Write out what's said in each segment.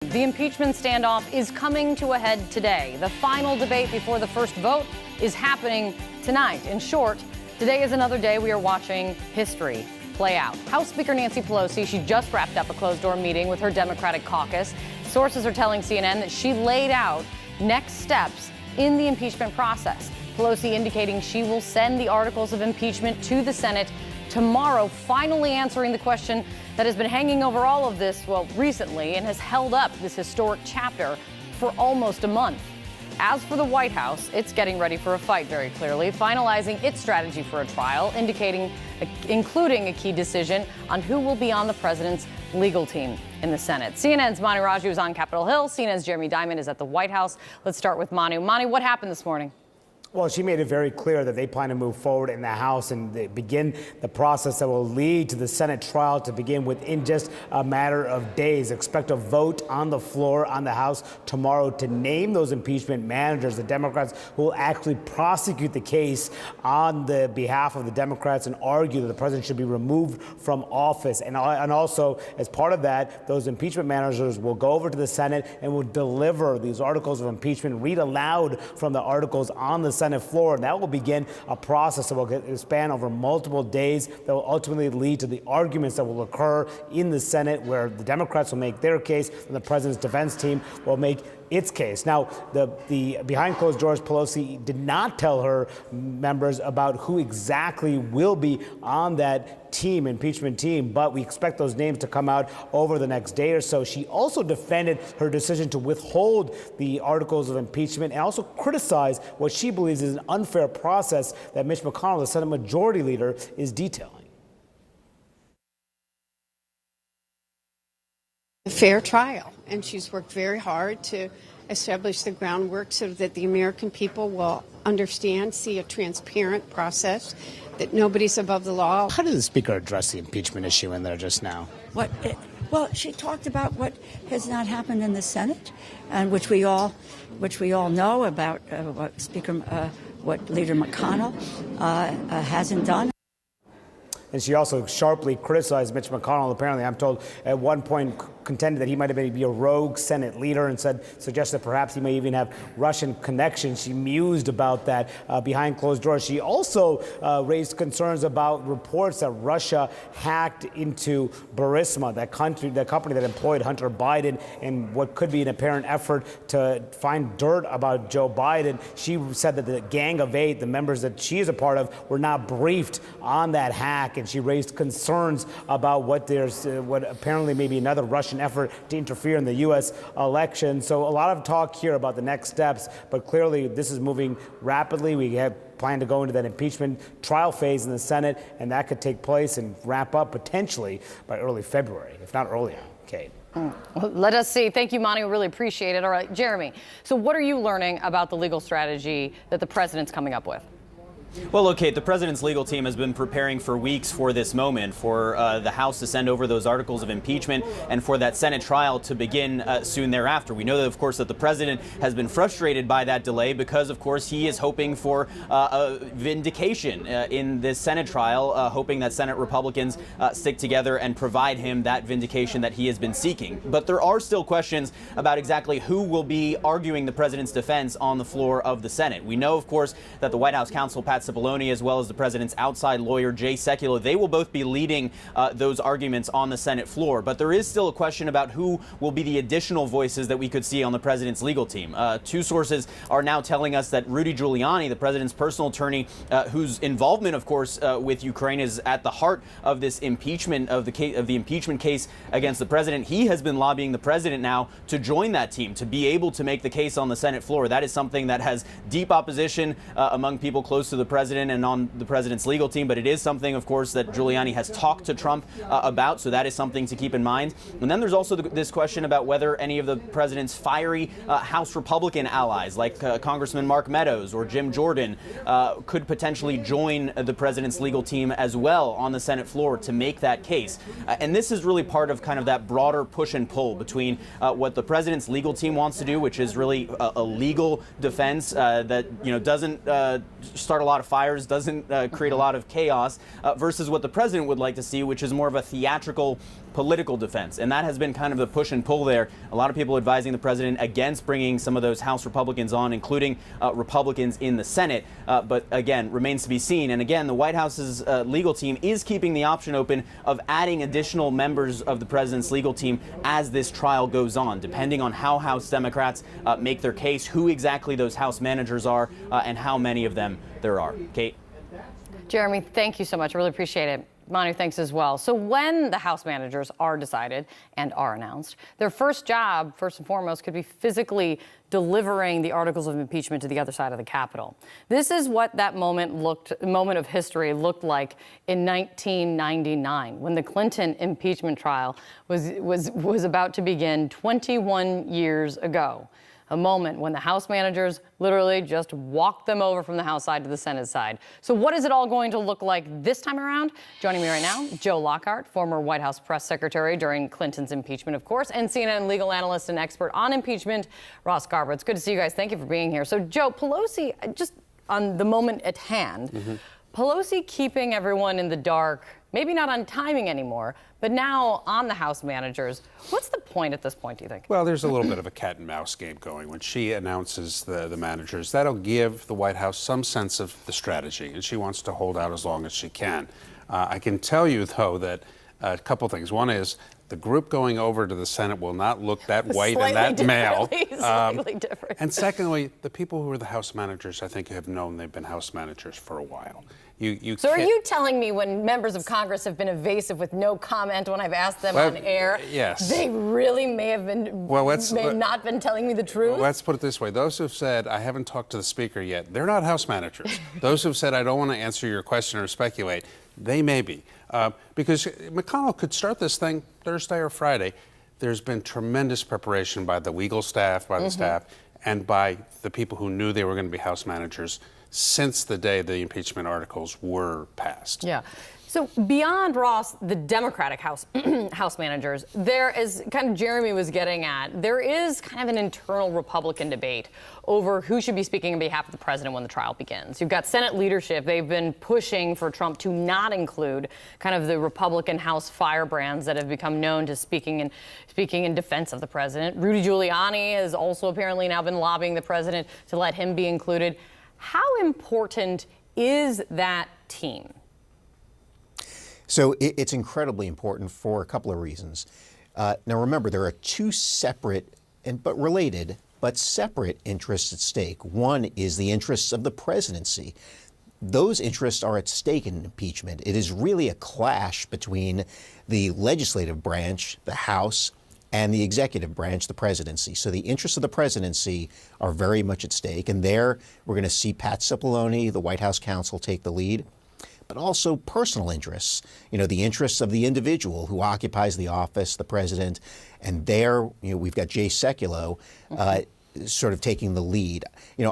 The impeachment standoff is coming to a head today. The final debate before the first vote is happening tonight. In short, today is another day we are watching history play out. House Speaker Nancy Pelosi, she just wrapped up a closed-door meeting with her Democratic caucus. Sources are telling CNN that she laid out next steps in the impeachment process. Pelosi indicating she will send the articles of impeachment to the Senate tomorrow, finally answering the question that has been hanging over all of this, recently, and has held up this historic chapter for almost a month. As for the White House, it's getting ready for a fight, very clearly, finalizing its strategy for a trial, including a key decision on who will be on the president's legal team in the Senate. CNN's Manu Raju is on Capitol Hill. CNN's Jeremy Diamond is at the White House. Let's start with Manu. Manu, what happened this morning? Well, she made it very clear that they plan to move forward in the House and they begin the process that will lead to the Senate trial to begin within just a matter of days. Expect a vote on the floor on the House tomorrow to name those impeachment managers, the Democrats who will actually prosecute the case on the behalf of the Democrats and argue that the president should be removed from office. And also, as part of that, those impeachment managers will go over to the Senate and will deliver these articles of impeachment, read aloud from the articles on the Senate floor, and that will begin a process that will span over multiple days that will ultimately lead to the arguments that will occur in the Senate, where the Democrats will make their case and the president's defense team will make its case. Now, the behind closed doors, Pelosi did not tell her members about who exactly will be on that team, impeachment team, but we expect those names to come out over the next day or so. She also defended her decision to withhold the articles of impeachment and also criticized what she believes is an unfair process that Mitch McConnell, the Senate Majority Leader, is detailing. A fair trial, and she's worked very hard to establish the groundwork so that the American people will understand, see a transparent process, that nobody's above the law. How did the Speaker address the impeachment issue in there just now? Well, she talked about what has not happened in the Senate, and which we all know about what Leader McConnell hasn't done. And she also sharply criticized Mitch McConnell. Apparently, I'm told, at one point contended that he might have be a rogue Senate leader and suggested perhaps he may even have Russian connections. She mused about that behind closed doors. She also raised concerns about reports that Russia hacked into Burisma, that company that employed Hunter Biden, in what could be an apparent effort to find dirt about Joe Biden. She said that the Gang of Eight, the members that she is a part of, were not briefed on that hack, and she raised concerns about what apparently may be another Russian effort to interfere in the U.S. election. So a lot of talk here about the next steps, but clearly this is moving rapidly. We have planned to go into that impeachment trial phase in the Senate, and that could take place and wrap up potentially by early February, if not earlier. Kate. Well, let us see. Thank you, Monty. We really appreciate it. All right, Jeremy, so what are you learning about the legal strategy that the president's coming up with? Well, look, Kate, the president's legal team has been preparing for weeks for this moment, for the House to send over those articles of impeachment and for that Senate trial to begin soon thereafter. We know that, of course, that the president has been frustrated by that delay because, of course, he is hoping for a vindication in this Senate trial, hoping that Senate Republicans stick together and provide him that vindication that he has been seeking. But there are still questions about exactly who will be arguing the president's defense on the floor of the Senate. We know, of course, that the White House counsel, Pat Cipollone, as well as the president's outside lawyer, Jay Sekulow, they will both be leading those arguments on the Senate floor. But there is still a question about who will be the additional voices that we could see on the president's legal team. Two sources are now telling us that Rudy Giuliani, the president's personal attorney, whose involvement, of course, with Ukraine is at the heart of this impeachment of the impeachment case against the president, he has been lobbying the president now to join that team, to be able to make the case on the Senate floor. That is something that has deep opposition among people close to the president and on the president's legal team, but it is something, of course, that Giuliani has talked to Trump about, so that is something to keep in mind. And then there's also this question about whether any of the president's fiery House Republican allies, like Congressman Mark Meadows or Jim Jordan, could potentially join the president's legal team as well on the Senate floor to make that case. And this is really part of kind of that broader push and pull between what the president's legal team wants to do, which is really a legal defense that doesn't start a lot of fires, doesn't create a lot of chaos, versus what the president would like to see, which is more of a theatrical political defense. And that has been kind of the push and pull there. A lot of people advising the president against bringing some of those House Republicans on, including Republicans in the Senate. But again, remains to be seen. And again, the White House's legal team is keeping the option open of adding additional members of the president's legal team as this trial goes on, depending on how House Democrats make their case, who exactly those House managers are, and how many of them there are. Kate? Jeremy, thank you so much. I really appreciate it. Manu, thanks as well. So when the House managers are decided and are announced, their first job, first and foremost, could be physically delivering the articles of impeachment to the other side of the Capitol. This is what that moment of history looked like in 1999, when the Clinton impeachment trial was about to begin 21 years ago. A moment when the House managers literally just walked them over from the House side to the Senate side. So what is it all going to look like this time around? Joining me right now, Joe Lockhart, former White House press secretary during Clinton's impeachment, of course, and CNN legal analyst and expert on impeachment, Ross Garber. It's good to see you guys. Thank you for being here. So, Joe, Pelosi, just on the moment at hand, Pelosi keeping everyone in the dark, maybe not on timing anymore, but now on the House managers. What's the point at this point, do you think? Well, there's a little bit of a cat and mouse game going. When she announces the managers, that'll give the White House some sense of the strategy, and she wants to hold out as long as she can. I can tell you, though, that a couple things. One is the group going over to the Senate will not look that white and that male. Slightly different. And secondly, the people who are the House managers, I think, have known they've been House managers for a while. So are you telling me when members of Congress have been evasive with no comment when I've asked them on air, yes, they really may have not been telling me the truth? Well, let's put it this way. Those who've said, I haven't talked to the Speaker yet, they're not House managers. Those who've said, I don't want to answer your question or speculate, they may be. Because McConnell could start this thing Thursday or Friday. There's been tremendous preparation by the legal staff, by the staff, and by the people who knew they were going to be House managers since the day the impeachment articles were passed. Yeah. So beyond Ross, the Democratic House managers, there is kind of Jeremy was getting at, there is kind of an internal Republican debate over who should be speaking on behalf of the president when the trial begins. You've got Senate leadership. They've been pushing for Trump to not include kind of the Republican House firebrands that have become known to speaking in defense of the president. Rudy Giuliani has also apparently now been lobbying the president to let him be included. How important is that team? So it's incredibly important for a couple of reasons. Now, remember, there are two separate but related but separate interests at stake. One is the interests of the presidency. Those interests are at stake in impeachment. It is really a clash between the legislative branch, the House, and the executive branch, the presidency. So the interests of the presidency are very much at stake. And there we're going to see Pat Cipollone, the White House counsel, take the lead. But also personal interests, the interests of the individual who occupies the office, the president. And there, we've got Jay Sekulow sort of taking the lead.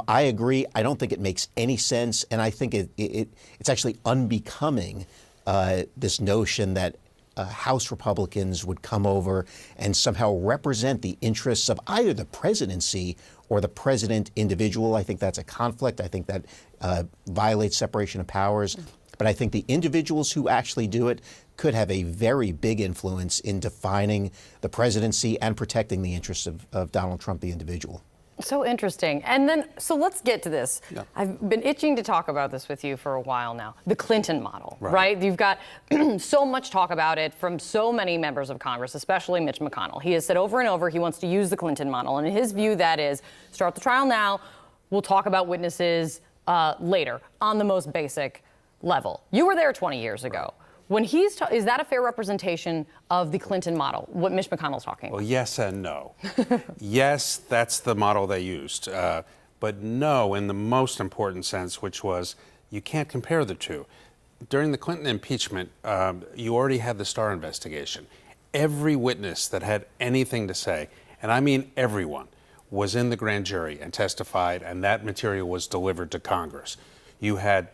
I agree. I don't think it makes any sense. And I think it's actually unbecoming, this notion that House Republicans would come over and somehow represent the interests of either the presidency or the president individual. I think that's a conflict. I think that violates separation of powers. But I think the individuals who actually do it could have a very big influence in defining the presidency and protecting the interests of Donald Trump, the individual. So interesting. And then, so let's get to this. Yeah. I've been itching to talk about this with you for a while now. The Clinton model, right? You've got so much talk about it from so many members of Congress, especially Mitch McConnell. He has said over and over he wants to use the Clinton model. And in his view, that is, start the trial now. We'll talk about witnesses later on the most basic level. You were there 20 years ago. When is that a fair representation of the Clinton model, what Mitch McConnell's talking about? Well, yes and no. Yes, that's the model they used. But no, in the most important sense, which was you can't compare the two. During the Clinton impeachment, you already had the Starr investigation. Every witness that had anything to say, and I mean everyone, was in the grand jury and testified, and that material was delivered to Congress. You had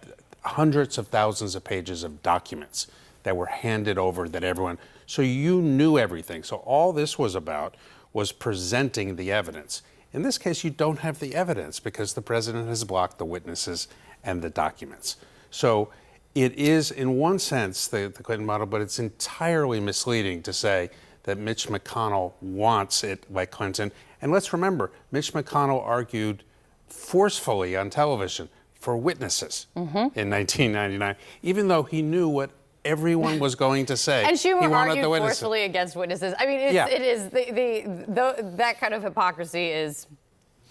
hundreds of thousands of pages of documents that were handed over that everyone, so you knew everything. So all this was about was presenting the evidence. In this case, you don't have the evidence because the president has blocked the witnesses and the documents. So It is, in one sense, the Clinton model, but it's entirely misleading to say that Mitch McConnell wants it like Clinton. And let's remember, Mitch McConnell argued forcefully on television for witnesses in 1999, even though he knew what everyone was going to say. And Schumer he wanted argued the witnesses. forcefully against witnesses. I mean, it is that kind of hypocrisy is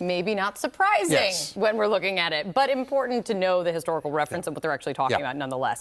maybe not surprising when we're looking at it, but important to know the historical reference and what they're actually talking about nonetheless.